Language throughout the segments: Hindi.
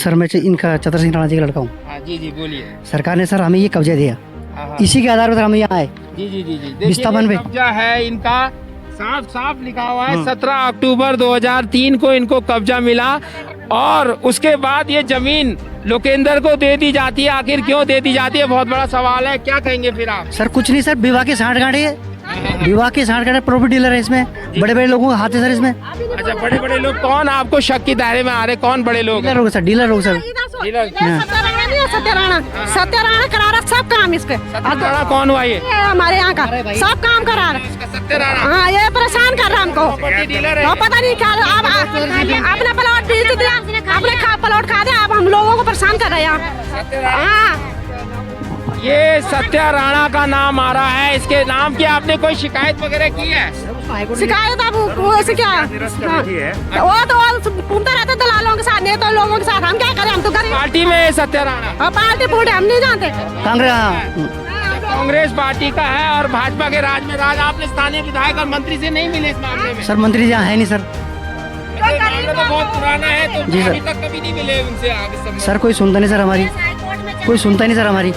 सर मैं इनका चतर सिंह राणा जी का लड़का हूँ। जी जी बोलिए। सरकार ने सर हमें ये कब्जा दिया, इसी के आधार पर हम यहाँ आए। जी जी जी जी विस्थापन पे कब्जा है इनका, साफ साफ लिखा हुआ है 17 अक्टूबर 2003 को इनको कब्जा मिला और उसके बाद ये जमीन लोकेंद्र को दे दी जाती है। आखिर क्यों दे दी जाती है, बहुत बड़ा सवाल है। क्या कहेंगे फिर आप? सर कुछ नहीं सर, विवाह की सांठगांठ है, विवाह की सांठगांठ, प्रॉपर्टी डीलर है इसमें, बड़े बड़े लोगों का हाथ है सर इसमें। अच्छा, बड़े बड़े लोग कौन आपको शक की दायरे में आ रहे, कौन बड़े लोग? डीलर होगा सर, डीलर होगा सर। सत्य राणा करा रहा सब काम इसके। सत्य कौन हुआ ये? हमारे यहाँ का सब काम करा रहा। सत्य राणा, हाँ, ये परेशान कर रहा हमको। डीलर है। पता नहीं क्या अपना प्लॉट बेच दिया, अपने प्लॉट खा दिया, अब हम लोगों को परेशान कर रहे हैं। हाँ, ये सत्या राणा का नाम आ रहा है, इसके नाम की आपने कोई शिकायत वगैरह की है? शिकायत अब वो से क्या, हाँ, वो तो घूमते रहते दलालों के साथ, नेता लोगों के साथ। हम क्या करें, हम तो गरीब। पार्टी में है सत्या राणा? पार्टी फूटे हम नहीं जानते। कांग्रेस पार्टी का है और भाजपा के राज में राज। आपने स्थानीय विधायक और मंत्री से नहीं मिले इस मामले में? सर मंत्री जी यहाँ है नहीं सर। मामला तो बहुत पुराना है, तो जी सर। अभी तक कभी नहीं मिले उनसे आगे। सर कोई सुनता नहीं सर, हमारी कोई सुनता नहीं सर हमारी।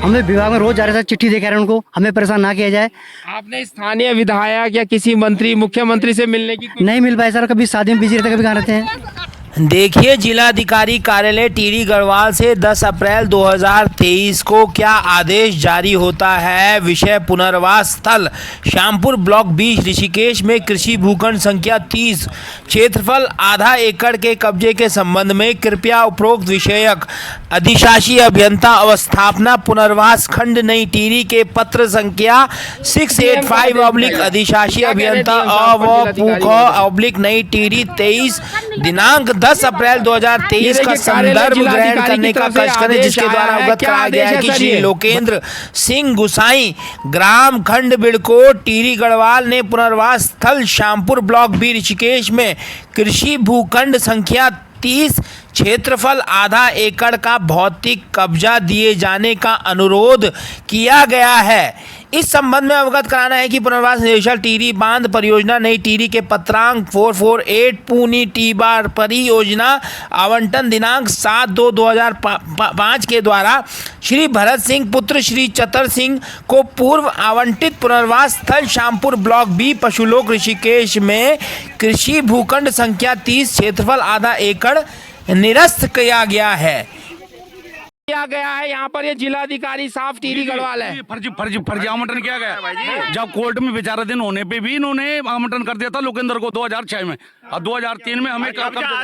हमें विभाग में रोज जा रहे थे, चिट्ठी दे रहे हैं उनको, हमें परेशान ना किया जाए। आपने स्थानीय विधायक या किसी मंत्री, मुख्यमंत्री से मिलने की नहीं मिल पाए सर, कभी शादी में बिजी रहते, कभी कहाँ रहते हैं। देखिए जिलाधिकारी कार्यालय टिहरी गढ़वाल से 10 अप्रैल 2023 को क्या आदेश जारी होता है। विषय पुनर्वास स्थल श्यामपुर ब्लॉक 20 ऋषिकेश में कृषि भूखंड संख्या 30 क्षेत्रफल आधा एकड़ के कब्जे के संबंध में कृपया उपरोक्त विषयक अधिशासी अभियंता अवस्थापना पुनर्वास खंड नई टिहरी के पत्र संख्या 685 अधिशासी अभियंता नई टिहरी 23 दिनांक 10 अप्रैल 2023 का संदर्भ ग्रहण करने का कष्ट करें, जिसके द्वारा अवगत कराया गया है कि श्री लोकेंद्र सिंह गुसाई ग्राम खंड बिड़कोट टिहरी गढ़वाल ने पुनर्वास स्थल श्यामपुर ब्लॉक बी ऋषिकेश में कृषि भूखंड संख्या 30 क्षेत्रफल आधा एकड़ का भौतिक कब्जा दिए जाने का अनुरोध किया गया है। इस संबंध में अवगत कराना है कि पुनर्वास निदेशक टिहरी बांध परियोजना नई टिहरी के पत्रांक 448 पूनी टी बार परियोजना आवंटन दिनांक 7/2/2005 के द्वारा श्री भरत सिंह पुत्र श्री चतर सिंह को पूर्व आवंटित पुनर्वास स्थल श्यामपुर ब्लॉक बी पशुलोक ऋषिकेश में कृषि भूखंड संख्या 30 क्षेत्रफल आधा एकड़ निरस्त किया गया है। यहाँ पर ये जिलाधिकारी साफ टिहरी गढ़वाल है। फर्जी आवंटन किया गया। जब कोर्ट में बेचारा दिन होने पे भी इन्होंने आवंटन कर दिया था लोकेंद्र को 2006 में और 2003 में हमें आज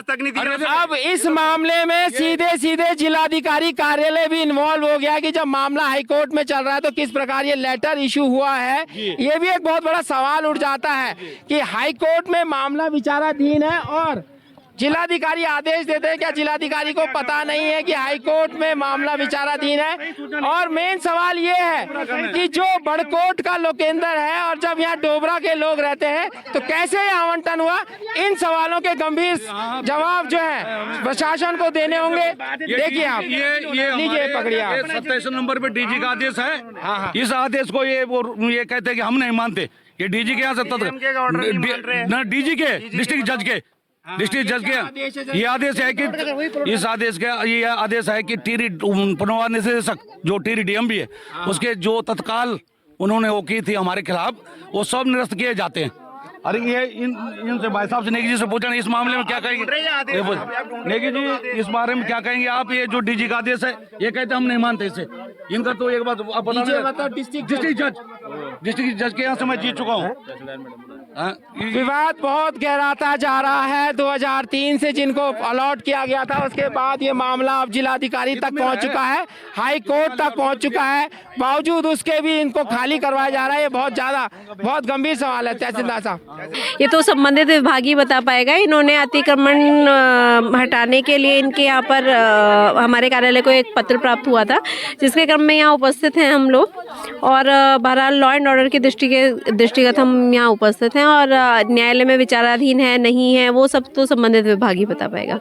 तक नहीं दिया। अब इस मामले में सीधे सीधे जिलाधिकारी कार्यालय भी इन्वॉल्व हो गया कि जब मामला हाईकोर्ट में चल रहा है तो किस प्रकार ये लेटर इशू हुआ है। ये भी एक बहुत बड़ा सवाल उठ जाता है कि हाईकोर्ट में मामला विचाराधीन है और जिलाधिकारी आदेश देते हैं। क्या जिलाधिकारी को पता नहीं है कि हाईकोर्ट में मामला विचाराधीन है? और मेन सवाल ये है कि जो बड़कोट का लोकेंद्र है और जब यहाँ डोबरा के लोग रहते हैं तो कैसे ये आवंटन हुआ? इन सवालों के गंभीर जवाब जो है प्रशासन को देने होंगे। देखिए आप लीजिए, पकड़िए आप। 27 नंबर पे डीजी का आदेश है। हाँ। इस आदेश को ये कहते हैं कि हम नहीं मानते। ये डीजी के यहाँ से डीजी के डिस्ट्रिक्ट जज के ये आदेश है कि इस आदेश का ये आदेश है कि टिहरी पुनर्वास निदेशक जो टिहरी डीएम भी है उसके जो तत्काल उन्होंने वो की थी हमारे खिलाफ वो सब निरस्त किए जाते हैं। अरे ये इनसे भाई साहब से नेगी जी से पूछना इस मामले में क्या कहेंगे? नेगी जी इस बारे में क्या कहेंगे आप? ये जो डीजी का आदेश है ये कहते हम नहीं मानते इसे। इनका तो एक बात डिस्ट्रिक्ट जज के यहाँ से मैं जीत चुका हूँ। विवाद बहुत गहराता जा रहा है। 2003 से जिनको अलॉट किया गया था उसके बाद ये मामला अब जिलाधिकारी तक पहुंच चुका है, हाई कोर्ट तक पहुंच चुका है। बावजूद उसके भी इनको खाली करवाया जा रहा है। ये बहुत गंभीर सवाल है तहसीलदार साहब। ये तो संबंधित विभाग ही बता पाएगा। इन्होंने अतिक्रमण हटाने के लिए इनके यहाँ पर हमारे कार्यालय को एक पत्र प्राप्त हुआ था, जिसके क्रम में यहाँ उपस्थित हैं हम लोग और बहरहाल लॉ एंड ऑर्डर के दृष्टिगत हम यहाँ उपस्थित हैं और न्यायालय में विचाराधीन है नहीं है वो सब तो संबंधित विभाग ही बता पाएगा।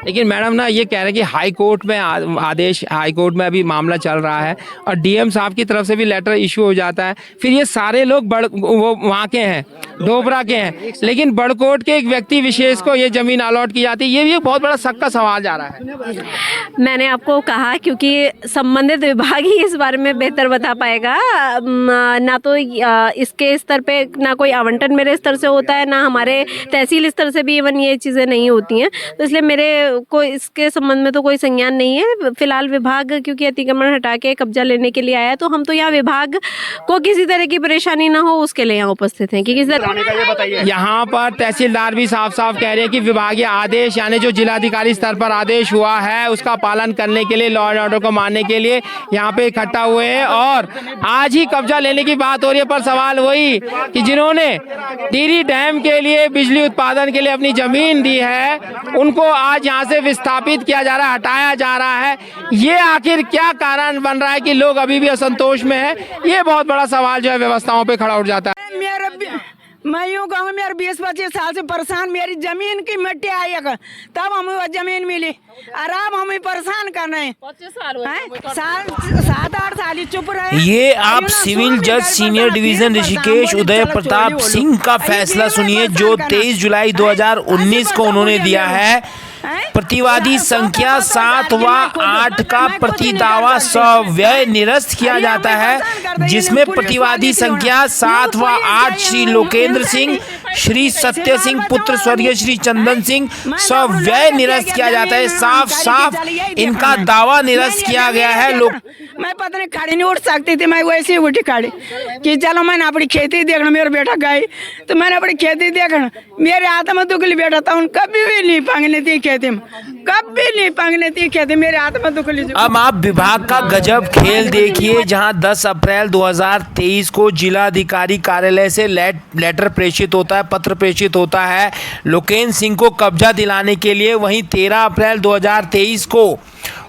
लेकिन मैडम ना ये कह रहे हैं कि हाई कोर्ट में आदेश, हाई कोर्ट में अभी मामला चल रहा है और डीएम साहब की तरफ से भी लेटर इशू हो जाता है, फिर ये सारे लोग वो वहाँ के हैं, डोबरा के हैं, लेकिन बड़कोट के एक व्यक्ति विशेष को ये जमीन अलॉट की जाती है, ये भी एक बहुत बड़ा शक का सवाल जा रहा है। मैंने आपको कहा क्योंकि संबंधित विभाग ही इस बारे में बेहतर बता पाएगा, ना तो इसके स्तर पे ना कोई आवंटन मेरे स्तर से होता है, ना हमारे तहसील स्तर से भी इवन ये चीज़ें नहीं होती हैं, तो इसलिए मेरे को इसके संबंध में तो कोई संज्ञान नहीं है। फिलहाल विभाग क्योंकि अतिक्रमण हटा के कब्जा लेने के लिए आया है, तो हम तो यहाँ विभाग को किसी तरह की परेशानी ना हो उसके लिए यहाँ उपस्थित हैं। क्योंकि यहाँ पर तहसीलदार भी साफ साफ कह रहे हैं कि विभागीय आदेश यानी जो जिलाधिकारी स्तर पर आदेश हुआ है उसका पालन करने के लिए, लॉ एंड ऑर्डर को मानने के लिए यहाँ पे इकट्ठा हुए हैं और आज ही कब्जा लेने की बात हो रही है। पर सवाल वही कि जिन्होंने टिहरी डैम के लिए बिजली उत्पादन के लिए अपनी जमीन दी है उनको आज यहाँ से विस्थापित किया जा रहा है, हटाया जा रहा है। ये आखिर क्या कारण बन रहा है कि लोग अभी भी असंतोष में है? ये बहुत बड़ा सवाल जो है व्यवस्थाओं पे खड़ा उठ जाता है। मैं यूँ कहूँ मेरे 20-25 साल से परेशान, मेरी जमीन की मिट्टी आई तब हमें वो जमीन मिली और अब हमें परेशान कर रहे हैं। 7-8 साल चुप रहे। ये आप सिविल जज सीनियर डिवीजन ऋषिकेश उदय प्रताप सिंह का फैसला सुनिए जो 23 जुलाई 2019 को उन्होंने दिया है। प्रतिवादी संख्या 7 व 8 का प्रति दावा सव्यय निरस्त किया जाता है, जिसमें प्रतिवादी संख्या 7 व 8 श्री लोकेंद्र सिंह, श्री सत्य सिंह पुत्र स्वर्गीय श्री चंदन सिंह सव्यय निरस्त किया जाता है। साफ साफ इनका दावा निरस्त किया गया है। लोग मैं पता नहीं खड़ी नहीं उठ सकती थी, मैं वैसे ही उठी खड़ी कि चलो मैंने अपनी खेती देखना, मेरा बेटा गए तो मैंने अपनी खेती देखना, मेरे हाथ में दुखली बेटा था, उन कभी भी नहीं पांगने थी खेती में, कभी नहीं पांगने थी खेती, मेरे हाथ में दुखली। अब आप विभाग का गजब खेल देखिए, जहां 10 अप्रैल 2023 को जिलाधिकारी कार्यालय से लेटर प्रेषित होता है, पत्र प्रेषित होता है लोकेंद्र सिंह को कब्जा दिलाने के लिए। वहीं 13 अप्रैल 2023 को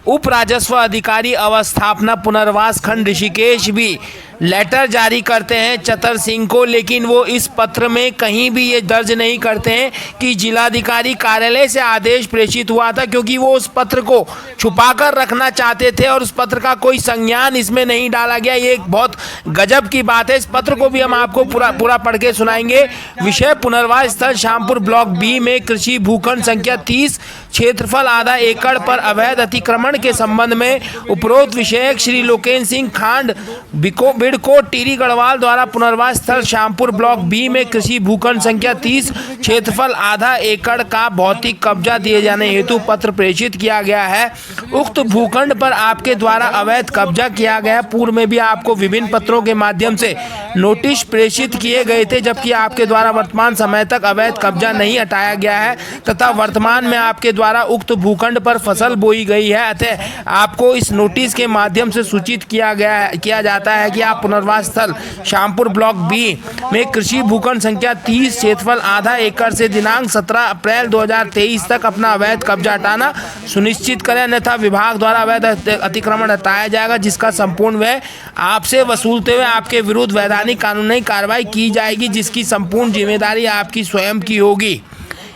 उप राजस्व अधिकारी अवस्थापना पुनर्वास खंड ऋषिकेश भी लेटर जारी करते हैं चतर सिंह को, लेकिन वो इस पत्र में कहीं भी ये दर्ज नहीं करते हैं कि जिलाधिकारी कार्यालय से आदेश प्रेषित हुआ था, क्योंकि वो उस पत्र को छुपाकर रखना चाहते थे और उस पत्र का कोई संज्ञान इसमें नहीं डाला गया। ये एक बहुत गजब की बात है। इस पत्र को भी हम आपको पूरा पढ़ के सुनाएंगे। विषय पुनर्वास स्थल श्यामपुर ब्लॉक बी में कृषि भूखंड संख्या 30 क्षेत्रफल आधा एकड़ पर अवैध अतिक्रमण के संबंध में उपरोक्त विषयक श्री लोकेंद्र सिंह खांड बिडको टिहरी गढ़वाल द्वारा पुनर्वास स्थल श्यामपुर ब्लॉक बी में कृषि भूखंड संख्या 30 क्षेत्रफल आधा एकड़ का भौतिक कब्जा दिए जाने हेतु पत्र प्रेषित किया गया है। उक्त भूखंड पर आपके द्वारा अवैध कब्जा किया गया। पूर्व में भी आपको विभिन्न पत्रों के माध्यम से नोटिस प्रेषित किए गए थे, जबकि आपके द्वारा वर्तमान समय तक अवैध कब्जा नहीं हटाया गया है तथा वर्तमान में आपके द्वारा उक्त भूखंड पर फसल बोई गई है। अतः आपको इस नोटिस के माध्यम से सूचित किया जाता है कि आप पुनर्वास स्थल श्यामपुर ब्लॉक बी में कृषि भूखंड संख्या 30 क्षेत्रफल आधा एकड़ से दिनांक 17 अप्रैल 2023 तक अपना अवैध कब्जा हटाना सुनिश्चित करें, अन्यथा विभाग द्वारा अवैध अतिक्रमण हटाया जाएगा, जिसका संपूर्ण व्यय आपसे वसूलते हुए आपके विरुद्ध वैधानिक कानूनी कार्रवाई की जाएगी, जिसकी संपूर्ण जिम्मेदारी आपकी स्वयं की होगी।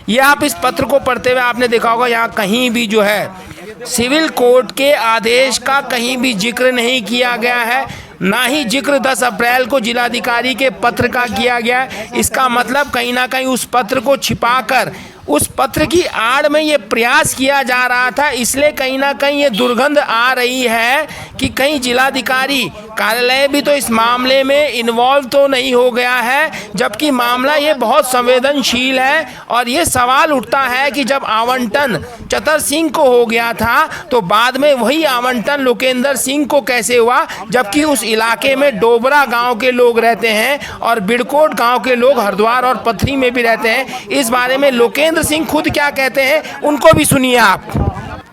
ये आप इस पत्र को पढ़ते हुए आपने देखा होगा, यहाँ कहीं भी जो है सिविल कोर्ट के आदेश का कहीं भी जिक्र नहीं किया गया है, ना ही जिक्र 10 अप्रैल को जिलाधिकारी के पत्र का किया गया है। इसका मतलब कहीं ना कहीं उस पत्र को छिपाकर उस पत्र की आड़ में ये प्रयास किया जा रहा था, इसलिए कहीं ना कहीं ये दुर्गंध आ रही है कि कहीं जिलाधिकारी कार्यालय भी तो इस मामले में इन्वॉल्व तो नहीं हो गया है, जबकि मामला ये बहुत संवेदनशील है। और ये सवाल उठता है कि जब आवंटन चतर सिंह को हो गया था तो बाद में वही आवंटन लोकेंद्र सिंह को कैसे हुआ, जबकि उस इलाके में डोबरा गांव के लोग रहते हैं और बिडकोट गांव के लोग हरिद्वार और पथरी में भी रहते हैं। इस बारे में लोकेंद्र सिंह खुद क्या कहते हैं, उनको भी सुनिए आप।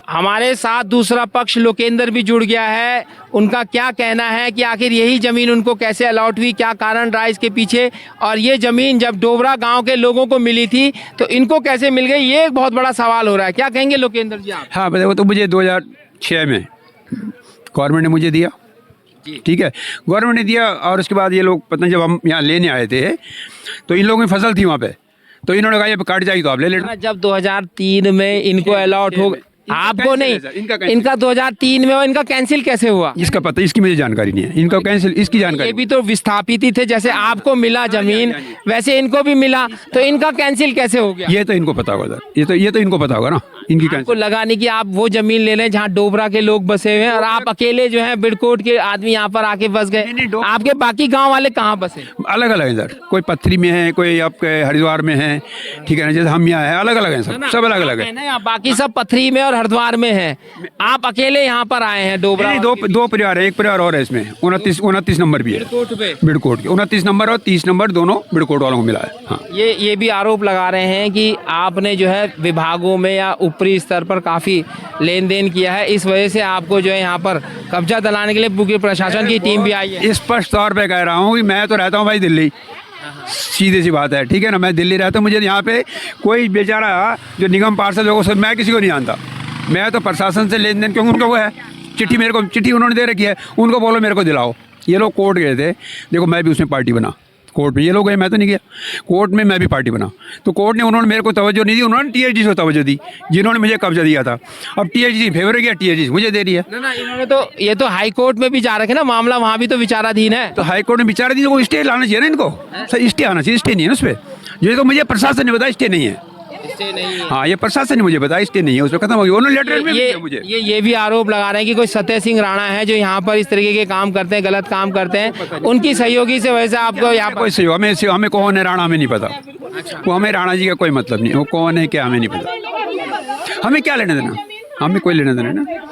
हमारे साथ दूसरा पक्ष लोकेंद्र भी जुड़ गया है। उनका क्या कहना है कि आखिर यही ज़मीन उनको कैसे अलॉट हुई, क्या कारण रहा इसके पीछे, और ये ज़मीन जब डोबरा गांव के लोगों को मिली थी तो इनको कैसे मिल गई, ये एक बहुत बड़ा सवाल हो रहा है। क्या कहेंगे लोकेंद्र जी आप? हाँ, वो तो मुझे 2006 में गवर्नमेंट ने मुझे दिया ठीक है, गवर्नमेंट ने दिया। और उसके बाद ये लोग पता नहीं, जब हम यहाँ लेने आए थे तो इन लोगों की फसल थी वहाँ पे, तो इन्होंने कहा ये काट जाएगी तो आप ले लेना। जब 2003 में इनको अलॉट हो, आपको नहीं, इनका 2003 में, इनका कैंसिल कैसे हुआ? इसका पता, इसकी मुझे जानकारी नहीं है। इनका कैंसिल, इसकी जानकारी। ये भी तो विस्थापित ही थे, जैसे आपको मिला जमीन वैसे इनको भी मिला, तो इनका कैंसिल कैसे हो गया? ये तो इनको पता होगा सर, ये तो इनको पता होगा ना इनकी कैंसिल। आपको लगा नहीं कि आप वो जमीन ले लें जहाँ डोबरा के लोग बसे हुए हैं और आप अकेले जो है बिडकोट के आदमी यहाँ पर आके बस गए? आपके बाकी गाँव वाले कहाँ बसे? अलग अलग है सर, कोई पत्थरी में है, कोई आपके हरिद्वार में है, ठीक है ना, जैसे हम यहाँ है, अलग अलग है सब अलग अलग है। बाकी सब पत्थरी में और हरिद्वार में है, आप अकेले यहाँ पर आए हैं डोबरा? दो परिवार है, एक परिवार और है इसमें, 29 नंबर भी है बिडकोट के, 29 नंबर और 30 नंबर दोनों बिडकोट वालों को मिला है। हाँ। ये भी आरोप लगा रहे हैं कि आपने जो है विभागों में या ऊपरी स्तर पर काफी लेन देन किया है, इस वजह से आपको जो है यहाँ पर कब्जा दिलाने के लिए पूरे प्रशासन की टीम भी आई है। स्पष्ट तौर पे कह रहा हूँ कि मैं तो रहता हूँ भाई दिल्ली, सीधी सी बात है, ठीक है ना, मैं दिल्ली रहता हूँ। मुझे यहाँ पे कोई बेचारा जो निगम पार्षद लोगों, मैं किसी को नहीं जानता। मैं तो प्रशासन से लेन देन, क्योंकि उनका वो है चिट्ठी, मेरे को चिट्ठी उन्होंने दे रखी है, उनको बोलो मेरे को दिलाओ। ये लोग कोर्ट गए थे, देखो मैं भी उसमें पार्टी बना, कोर्ट में ये लोग गए, मैं तो नहीं गया, कोर्ट में मैं भी पार्टी बना। तो कोर्ट ने, उन्होंने मेरे को तवज्जो नहीं दी, उन्होंने टीएचडी को तवज्जो दी, जिन्होंने मुझे कब्जा दिया था। अब टीएचडी फेवर किया, टीएचडी मुझे दे रही है। ना इन्होंने तो, ये तो हाई कोर्ट में भी जा रखे ना मामला, वहाँ भी तो विचाराधीन है। तो हाई कोर्ट में विचाराधीन, को स्टे लाना चाहिए ना इनको, सर स्टे आना चाहिए, स्टे नहीं है उस पर। ये तो मुझे प्रशासन ने बताया स्टे नहीं है। हाँ, ये प्रशासन ने मुझे बताया स्टे नहीं है, उसमें खत्म हो गया। उन्होंने लेटर में दिया मुझे। ये भी आरोप लगा रहे हैं कि कोई सत्य सिंह राणा है जो यहाँ पर इस तरीके के काम करते हैं, गलत काम करते हैं, उनकी सहयोगी से वैसे आपको यहाँ कोई सहयोग, हमें कौन है राणा हमें नहीं पता। वो हमें राणा जी का कोई मतलब नहीं, वो कौन है क्या हमें नहीं पता। हमें क्या लेना देना, हमें कोई लेना देना ना।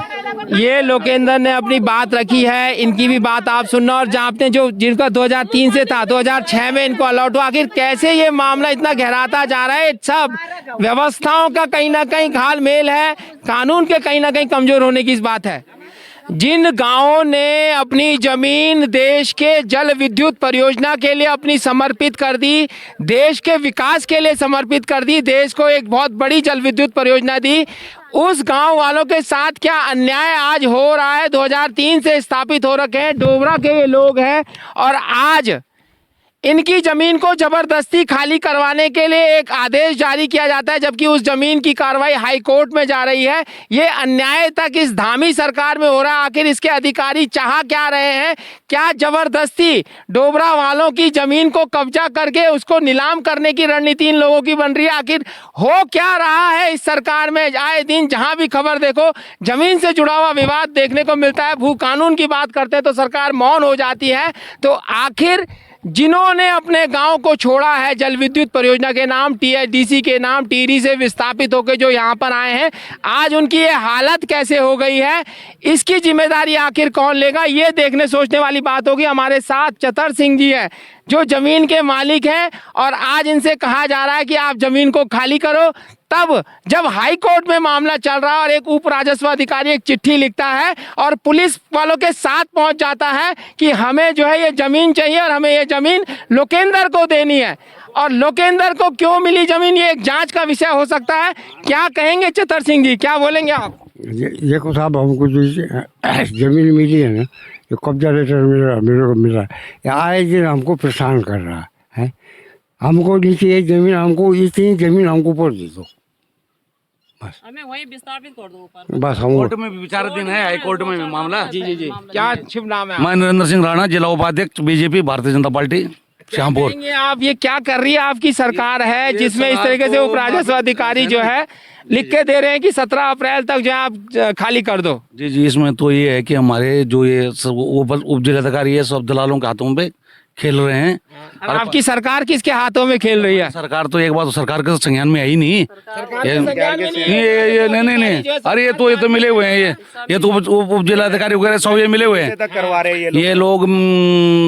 ये लोकेंद्र ने अपनी बात रखी है, इनकी भी बात आप सुनना। और जहाँ आपने जो, जिनका 2003 से था, 2006 में इनको अलॉट हुआ, आखिर कैसे ये मामला इतना गहराता जा रहा है? सब व्यवस्थाओं का कहीं ना कहीं घालमेल है, कानून के कहीं ना कहीं कमजोर होने की इस बात है। जिन गांवों ने अपनी जमीन देश के जल विद्युत परियोजना के लिए अपनी समर्पित कर दी, देश के विकास के लिए समर्पित कर दी, देश को एक बहुत बड़ी जल विद्युत परियोजना दी, उस गांव वालों के साथ क्या अन्याय आज हो रहा है? 2003 से स्थापित हो रखे हैं, डोबरा के ये लोग हैं, और आज इनकी जमीन को जबरदस्ती खाली करवाने के लिए एक आदेश जारी किया जाता है, जबकि उस जमीन की कार्रवाई हाई कोर्ट में जा रही है। ये अन्याय तक इस धामी सरकार में हो रहा है। आखिर इसके अधिकारी चाह क्या रहे हैं? क्या जबरदस्ती डोबरा वालों की जमीन को कब्जा करके उसको नीलाम करने की रणनीति इन लोगों की बन रही है? आखिर हो क्या रहा है इस सरकार में? आए दिन जहां भी खबर देखो, जमीन से जुड़ा हुआ विवाद देखने को मिलता है। भू कानून की बात करते हैं तो सरकार मौन हो जाती है। तो आखिर जिन्होंने अपने गांव को छोड़ा है जल विद्युत परियोजना के नाम, टीएचडीसी के नाम, टिहरी से विस्थापित होकर जो यहाँ पर आए हैं, आज उनकी ये हालत कैसे हो गई है, इसकी जिम्मेदारी आखिर कौन लेगा? ये देखने सोचने वाली बात होगी। हमारे साथ चतर सिंह जी है जो जमीन के मालिक हैं, और आज इनसे कहा जा रहा है कि आप जमीन को खाली करो। तब जब हाई कोर्ट में मामला चल रहा है और एक उप राजस्व अधिकारी एक चिट्ठी लिखता है और पुलिस वालों के साथ पहुंच जाता है कि हमें जो है ये जमीन चाहिए और हमें ये जमीन लोकेंद्र को देनी है, और लोकेंद्र को क्यों मिली जमीन, ये एक जांच का विषय हो सकता है। क्या कहेंगे चतर सिंह जी, क्या बोलेंगे आप? देखो साहब, हमको जो जमीन मिली है ना, ये कब्जा लेटर मेरे को मिला, ये आए दिन हमको परेशान कर रहा है। हमको नीचे ये जमीन, हमको इतनी जमीन हमको ऊपर दे दो, बस हमें वहीं विस्थापित कर दो। बस हम कोर्ट में विचाराधीन है, हाई कोर्ट में मामला। जी जी जी, क्या शुभ नाम है? मैं नरेंद्र सिंह राणा, जिला उपाध्यक्ष बीजेपी भारतीय जनता पार्टी श्यामपुर। आप ये क्या कर रही है आपकी सरकार है, जिसमें इस तरीके से उप राजस्व अधिकारी जो है लिख के दे रहे हैं कि 17 अप्रैल तक जो है आप खाली कर दो? जी जी, इसमें तो ये है कि हमारे जो ये उप जिलाधिकारी है सब दलालों के हाथों पे खेल रहे हैं। और आपकी सरकार किसके हाथों में खेल रही है? सरकार तो एक बात, तो सरकार के संज्ञान में आई नहीं। ये नहीं, अरे ये तो मिले हुए हैं, ये तो उप जिलाधिकारी वगैरह सब ये मिले हुए हैं, करवा रहे हैं ये लोग।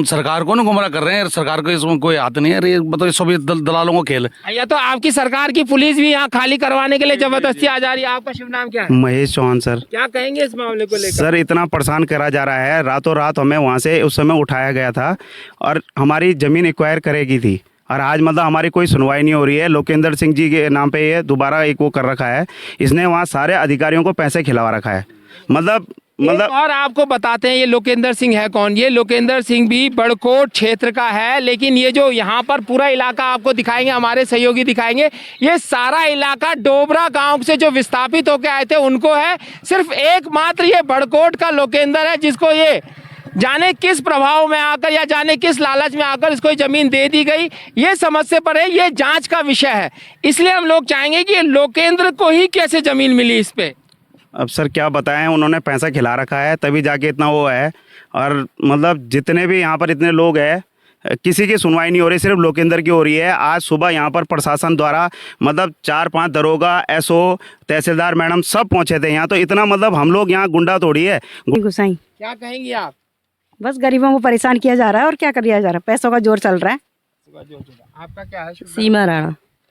सरकार को ना गुमराह कर रहे हैं, सरकार को इसमें कोई हाथ नहीं है। ये मतलब सब दलालों को खेल। या तो आपकी सरकार की पुलिस भी यहाँ खाली करवाने के लिए जबरदस्ती आ जा रही है। आपका शुभ नाम क्या है? महेश चौहान सर। क्या कहेंगे इस मामले को लेकर? सर, इतना परेशान करा जा रहा है, रातों रात हमें वहाँ से उस समय उठाया गया था और हमारी जमीन एक्वायर करेगी थी, और आज मतलब हमारी कोई सुनवाई नहीं हो रही है। लोकेंद्र सिंह जी के नाम पे ये दोबारा एक वो कर रखा है, इसने वहाँ सारे अधिकारियों को पैसे खिलवा रखा है। मतलब मतलब और आपको बताते हैं ये लोकेंद्र सिंह है कौन। ये लोकेंद्र सिंह भी बड़कोट क्षेत्र का है, लेकिन ये जो यहाँ पर पूरा इलाका आपको दिखाएंगे, हमारे सहयोगी दिखाएंगे, ये सारा इलाका डोबरा गांव से जो विस्थापित होकर आए थे उनको है। सिर्फ एकमात्र ये बड़कोट का लोकेंद्र है जिसको ये जाने किस प्रभाव में आकर या जाने किस लालच में आकर इसको जमीन दे दी गई, ये समस्या पर है, ये जांच का विषय है। इसलिए हम लोग चाहेंगे कि लोकेंद्र को ही कैसे जमीन मिली इस पे। अब सर क्या बताएं, उन्होंने पैसा खिला रखा है तभी जाके इतना वो है। और मतलब जितने भी यहाँ पर इतने लोग हैं, किसी की सुनवाई नहीं हो रही, सिर्फ लोकेंद्र की हो रही है। आज सुबह यहाँ पर प्रशासन द्वारा मतलब 4-5 दरोगा, एसओ, तहसीलदार मैडम सब पहुँचे थे यहाँ। तो इतना मतलब हम लोग यहाँ गुंडा तोड़ी है। गुसाई क्या कहेंगी आप? बस गरीबों को परेशान किया जा रहा है और क्या किया जा रहा है, पैसों का जोर चल रहा है। आपका क्या है? सीमा राणा।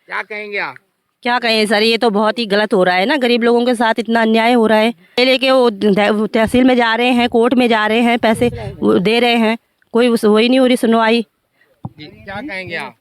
क्या कहेंगे आप? क्या कहें सर, ये तो बहुत ही गलत हो रहा है ना, गरीब लोगों के साथ इतना अन्याय हो रहा है। ये लेके वो तहसील में जा रहे हैं, कोर्ट में जा रहे हैं, पैसे दे रहे हैं, कोई हो ही नहीं हो रही सुनवाई। क्या कहेंगे आप?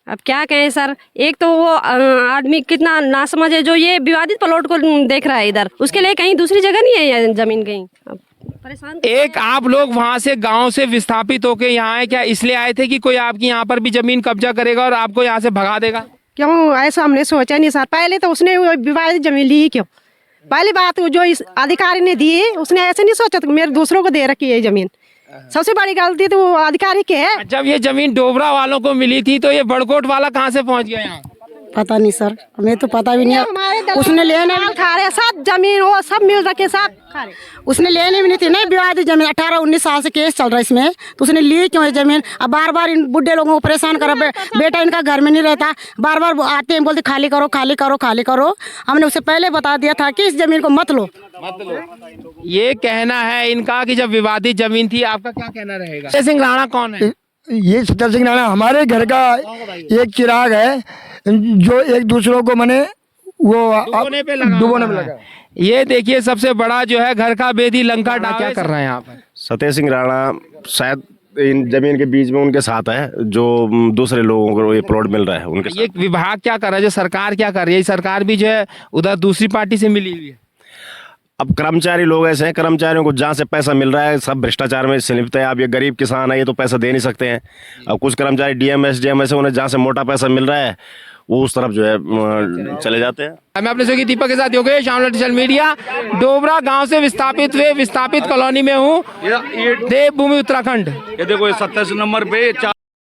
अब क्या कहें सर, एक तो वो आदमी कितना नासमझ है जो ये विवादित प्लॉट को देख रहा है इधर, उसके लिए कहीं दूसरी जगह नहीं है ये जमीन कहीं। अब परेशान एक आप लोग वहाँ से गांव से विस्थापित होके यहाँ आए, क्या इसलिए आए थे कि कोई आपकी यहाँ पर भी जमीन कब्जा करेगा और आपको यहाँ से भगा देगा? क्यों ऐसा हमने सोचा नहीं सर। पहले तो उसने विवादित जमीन ली क्यों? पहली बात जो इस अधिकारी ने दी उसने ऐसे नहीं सोचा था मेरे दूसरों को दे रखी है जमीन। सबसे बड़ी गलती तो वो अधिकारी की है। जब ये जमीन डोबरा वालों को मिली थी तो ये बड़कोट वाला कहाँ से पहुँच गया यहाँ? पता नहीं सर, हमें तो पता भी नहीं है। उसने लेने खा रहे सब जमीन, वो सब मिल रखे सब खा रहे। उसने लेने भी नहीं थी, नहीं विवादित जमीन। 18-19 साल से केस चल रहा है इसमें, तो उसने ली क्यों है जमीन? अब बार बार इन बुढ़े लोगों को परेशान करो। बेटा इनका घर में नहीं रहता, बार बार आते हैं बोलते खाली करो खाली करो खाली करो। हमने उसे पहले बता दिया था कि इस जमीन को मत लो। ये कहना है इनका कि जब विवादित जमीन थी। आपका क्या कहना रहेगा? सत्य सिंह राणा कौन है? ये सत्तर सिंह राणा हमारे घर का एक चिराग है जो एक दूसरों को मने वो डुबोने पे लगा। ये देखिए सबसे बड़ा जो है घर का बेदी लंका डा क्या कर रहे हैं यहाँ पर? सत्य सिंह राणा शायद इन जमीन के बीच में उनके साथ है, जो दूसरे लोगों को ये प्लॉट मिल रहा है उनके साथ। ये विभाग क्या कर रहा है, जो सरकार क्या कर रही है? सरकार भी जो है उधर दूसरी पार्टी से मिली हुई है। अब कर्मचारी लोग ऐसे हैं, कर्मचारियों को जहाँ से पैसा मिल रहा है सब भ्रष्टाचार में संलिप्त है। अब ये गरीब किसान है, ये तो पैसा दे नहीं सकते हैं। अब कुछ कर्मचारी डीएमएस है, उन्हें जहाँ से मोटा पैसा मिल रहा है वो उस तरफ जो है चले जाते हैं। मैं अपने सहयोगी दीपक के साथ योगेश, डिजिटल मीडिया, डोबरा गांव से विस्थापित कॉलोनी में हूँ, देवभूमि उत्तराखंड। ये देखो 27 नंबर पे